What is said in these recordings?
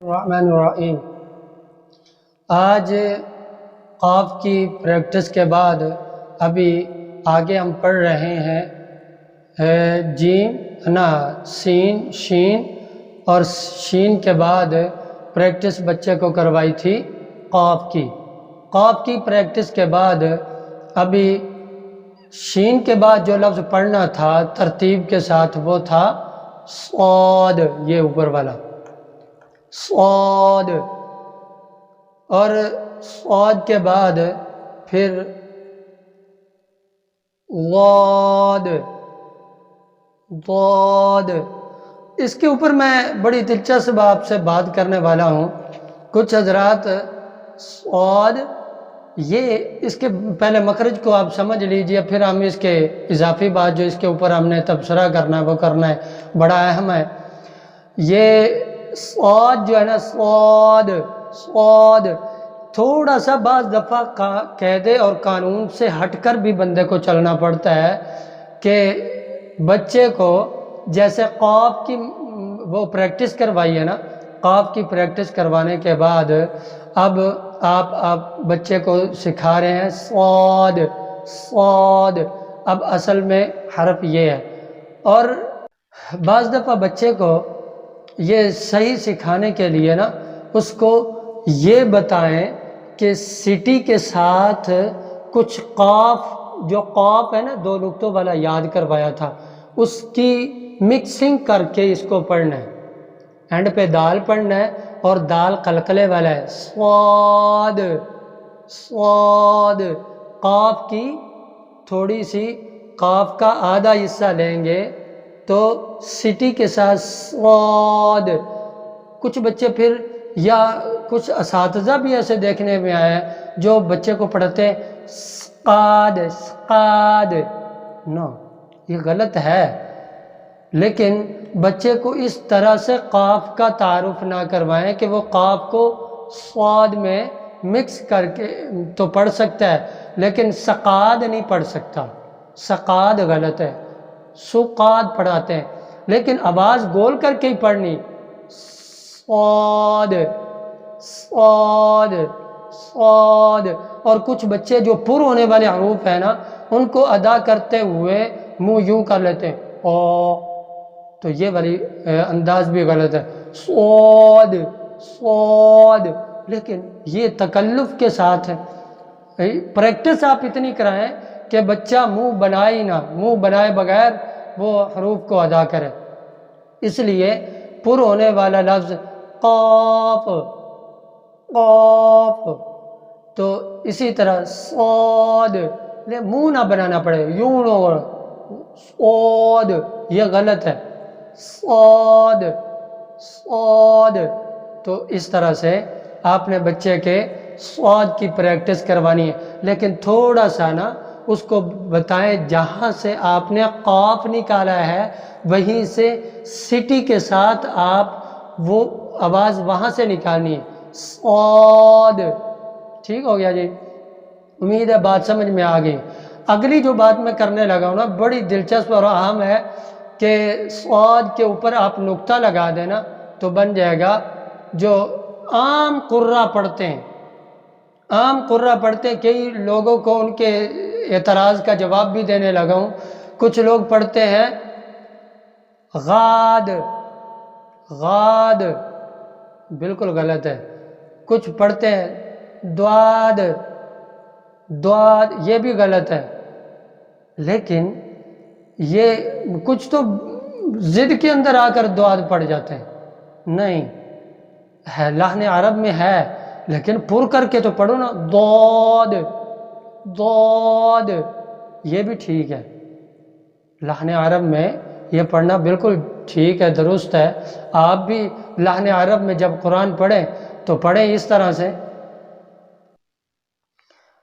الرحمن الرحیم۔ آج قاف کی پریکٹس کے بعد ابھی آگے ہم پڑھ رہے ہیں جیم سین شین، اور شین کے بعد پریکٹس بچے کو کروائی تھی قاف کی پریکٹس کے بعد ابھی شین کے بعد جو لفظ پڑھنا تھا ترتیب کے ساتھ وہ تھا صاد، یہ اوپر والا صاد، اور صاد کے بعد پھر ضاد۔ اس کے اوپر میں بڑی دلچسپ آپ سے بات کرنے والا ہوں۔ کچھ حضرات صاد، یہ اس کے پہلے مخرج کو آپ سمجھ لیجئے، پھر ہم اس کے اضافی بات جو اس کے اوپر ہم نے تبصرہ کرنا ہے وہ کرنا ہے، بڑا اہم ہے۔ یہ صاد جو ہے نا، صاد تھوڑا سا بعض دفعہ قاعدے اور قانون سے ہٹ کر بھی بندے کو چلنا پڑتا ہے کہ بچے کو جیسے قاف کی وہ پریکٹس کروائی ہے نا، قاف کی پریکٹس کروانے کے بعد اب آپ بچے کو سکھا رہے ہیں صاد، اب اصل میں حرف یہ ہے۔ اور بعض دفعہ بچے کو یہ صحیح سکھانے کے لیے نا اس کو یہ بتائیں کہ سٹی کے ساتھ کچھ قاف، جو قاف ہے نا دو نقطوں والا یاد کروایا تھا، اس کی مکسنگ کر کے اس کو پڑھنا ہے۔ اینڈ پہ دال پڑھنا ہے اور دال قلقلے والا ہے، صاد۔ قاف کی تھوڑی سی، قاف کا آدھا حصہ لیں گے تو سٹی کے ساتھ صاد۔ کچھ بچے پھر، یا کچھ اساتذہ بھی ایسے دیکھنے میں آئے جو بچے کو پڑھتے ہیں سقاد، نو، یہ غلط ہے۔ لیکن بچے کو اس طرح سے قاف کا تعارف نہ کروائیں کہ وہ قاف کو صاد میں مکس کر کے تو پڑھ سکتا ہے لیکن سقاد نہیں پڑھ سکتا، سقاد غلط ہے، سقاد پڑھاتے ہیں، لیکن آواز گول کر کے ہی پڑھنی، صاد۔ اور کچھ بچے جو پر ہونے والے حروف ہیں نا ان کو ادا کرتے ہوئے منہ یوں کر لیتے ہیں، تو یہ والی انداز بھی غلط ہے، صاد، لیکن یہ تکلف کے ساتھ ہے۔ پریکٹس آپ اتنی کرائیں کہ بچہ منہ بنائے نہ، منہ بنائے بغیر وہ حروف کو ادا کرے۔ اس لیے پر ہونے والا لفظ قاف، تو اسی طرح صاد، منہ نہ بنانا پڑے، یوں صاد، یہ غلط ہے، صاد۔ تو اس طرح سے آپ نے بچے کے صاد کی پریکٹس کروانی ہے، لیکن تھوڑا سا نا اس کو بتائیں جہاں سے آپ نے قاف نکالا ہے وہیں سے سٹی کے ساتھ آپ وہ آواز وہاں سے نکالنی ہے، صاد۔ ٹھیک ہو گیا جی؟ امید ہے بات سمجھ میں آ گئی۔ اگلی جو بات میں کرنے لگا ہوں نا بڑی دلچسپ اور اہم ہے کہ صاد کے اوپر آپ نقطہ لگا دینا تو بن جائے گا جو عام قراء پڑھتے ہیں، کئی لوگوں کو ان کے اعتراض کا جواب بھی دینے لگا ہوں۔ کچھ لوگ پڑھتے ہیں غاد، بالکل غلط ہے۔ کچھ پڑھتے ہیں دواد، یہ بھی غلط ہے۔ لیکن یہ کچھ تو ضد کے اندر آ کر دواد پڑھ جاتے ہیں، نہیں ہے، لحن عرب میں ہے لیکن پر کر کے تو پڑھو نا، ضاد، یہ بھی ٹھیک ہے، لحن عرب میں یہ پڑھنا بالکل ٹھیک ہے، درست ہے۔ آپ بھی لحن عرب میں جب قرآن پڑھیں تو پڑھیں اس طرح سے،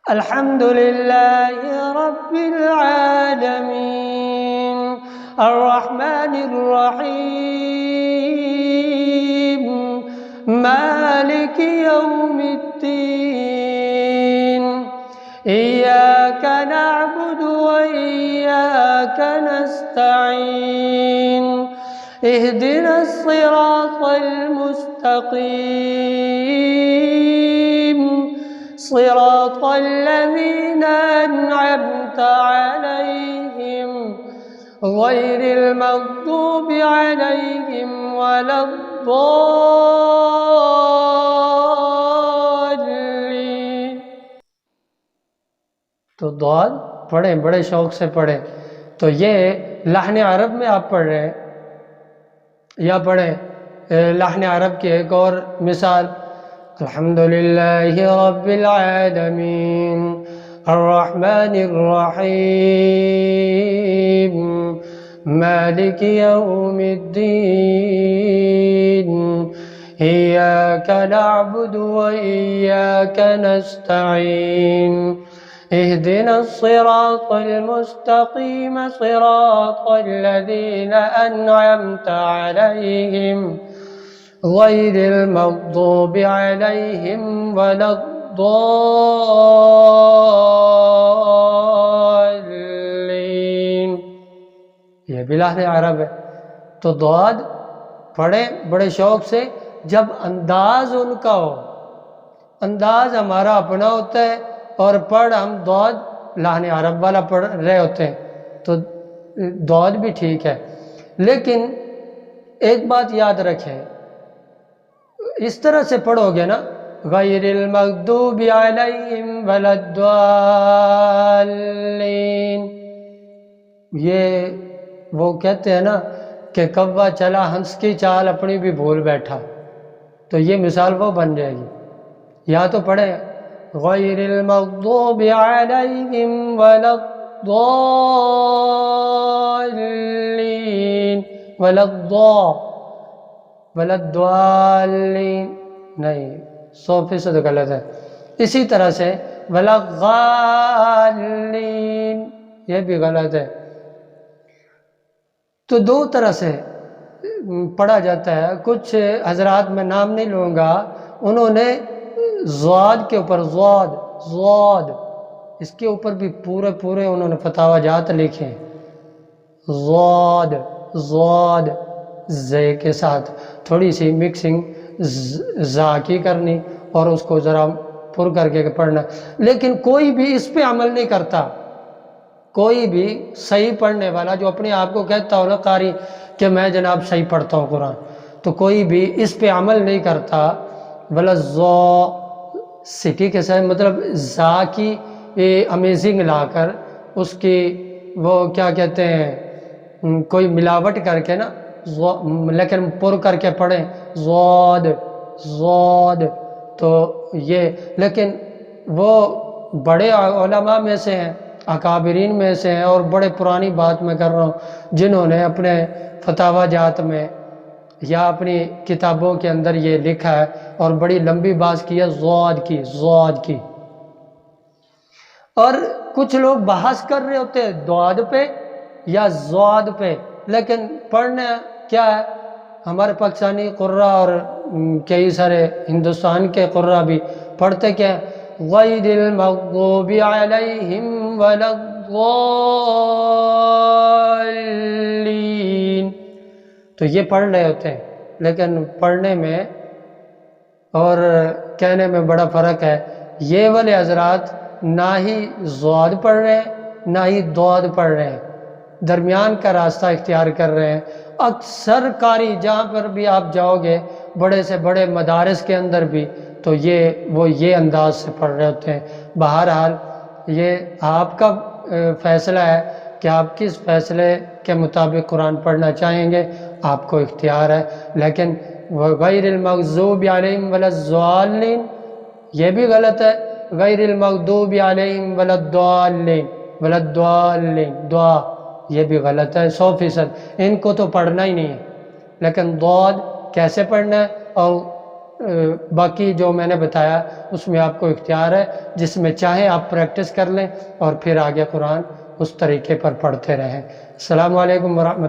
الحمدللہ رب العالمین الرحمن الرحیم مالک یوم الدین ایاک نعبد و ایاک نستعین اهدنا الصراط المستقيم صراط الذين أنعمت عليهم غير المغضوب عليهم ولا الضالين. تو ضاد پڑھیں، بڑے شوق سے پڑھیں. تو یہ لحن عرب میں آپ پڑھ رہے ہیں، یا پڑھیں لحن عرب کی ایک اور مثال: الحمدللہ رب العالمین الرحمن الرحیم مالک یوم الدین ایاک نعبد و ایاک نستعین اهدنا الصراط المستقيم صراط الذين أنعمت عليهم غير المغضوب عليهم ولا الضالين. یہ بھی لحن عرب ہے. تو ضاد پڑھیں بڑے شوق سے. جب انداز ان کا ہو، انداز ہمارا اپنا ہوتا ہے اور پڑھ ہم ضاد لحن عرب والا پڑھ رہے ہوتے ہیں تو ضاد بھی ٹھیک ہے. لیکن ایک بات یاد رکھیں، اس طرح سے پڑھو گے نا، غیر المغضوب علیہم ولا الضالین، یہ وہ کہتے ہیں نا کہ کوا چلا ہنس کی چال اپنی بھی بھول بیٹھا، تو یہ مثال وہ بن جائے گی. یا تو پڑھیں غیر المغضوب علیہم ولا الضالین ولا الضالین، نہیں 100% غلط ہے. اسی طرح سے ولا الضالین، یہ بھی غلط ہے. تو دو طرح سے پڑھا جاتا ہے. کچھ حضرات میں نام نہیں لوں گا، انہوں نے ضاد کے اوپر ضاد اس کے اوپر بھی پورے انہوں نے فتاوی جات لکھے. ضاد زے کے ساتھ تھوڑی سی مکسنگ زا کی کرنی اور اس کو ذرا پر کر کے پڑھنا. لیکن کوئی بھی اس پہ عمل نہیں کرتا، کوئی بھی صحیح پڑھنے والا جو اپنے آپ کو کہتا ہو نا قاری کہ میں جناب صحیح پڑھتا ہوں قرآن، تو کوئی بھی اس پہ عمل نہیں کرتا. ولا سٹی کے ساتھ مطلب زا کی امیزنگ لا کر اس کی وہ کیا کہتے ہیں کوئی ملاوٹ کر کے نا، لیکن پر کر کے پڑھیں ضاد. تو یہ لیکن وہ بڑے علماء میں سے ہیں، اکابرین میں سے ہیں، اور بڑے پرانی بات میں کر رہا ہوں، جنہوں نے اپنے فتاوی جات میں یا اپنی کتابوں کے اندر یہ لکھا ہے اور بڑی لمبی بات کی ہے ضاد کی. اور کچھ لوگ بحث کر رہے ہوتے ہیں ضاد پہ یا ضاد پہ، لیکن پڑھنا کیا ہے؟ ہمارے پاکستانی قرہ اور کئی سارے ہندوستان کے قرہ بھی پڑھتے کیا ہے؟ غیر المغضوب علیہم ولا الضالین. تو یہ پڑھ رہے ہوتے ہیں، لیکن پڑھنے میں اور کہنے میں بڑا فرق ہے. یہ والے حضرات نہ ہی ضاد پڑھ رہے ہیں نہ ہی ضاد پڑھ رہے ہیں، درمیان کا راستہ اختیار کر رہے ہیں. اکثر قاری جہاں پر بھی آپ جاؤ گے بڑے سے بڑے مدارس کے اندر بھی تو یہ انداز سے پڑھ رہے ہوتے ہیں. بہرحال یہ آپ کا فیصلہ ہے کہ آپ کس فیصلے کے مطابق قرآن پڑھنا چاہیں گے، آپ کو اختیار ہے. لیکن غیر المغضوب علیہم ولا الضالین یہ بھی غلط ہے. غیر المغضوب علیہم ولا الضالین دعا یہ بھی غلط ہے 100%. ان کو تو پڑھنا ہی نہیں ہے. لیکن ضاد کیسے پڑھنا ہے اور باقی جو میں نے بتایا اس میں آپ کو اختیار ہے. جس میں چاہیں آپ پریکٹس کر لیں اور پھر آگے قرآن اس طریقے پر پڑھتے رہیں. السلام علیکم ورحمۃ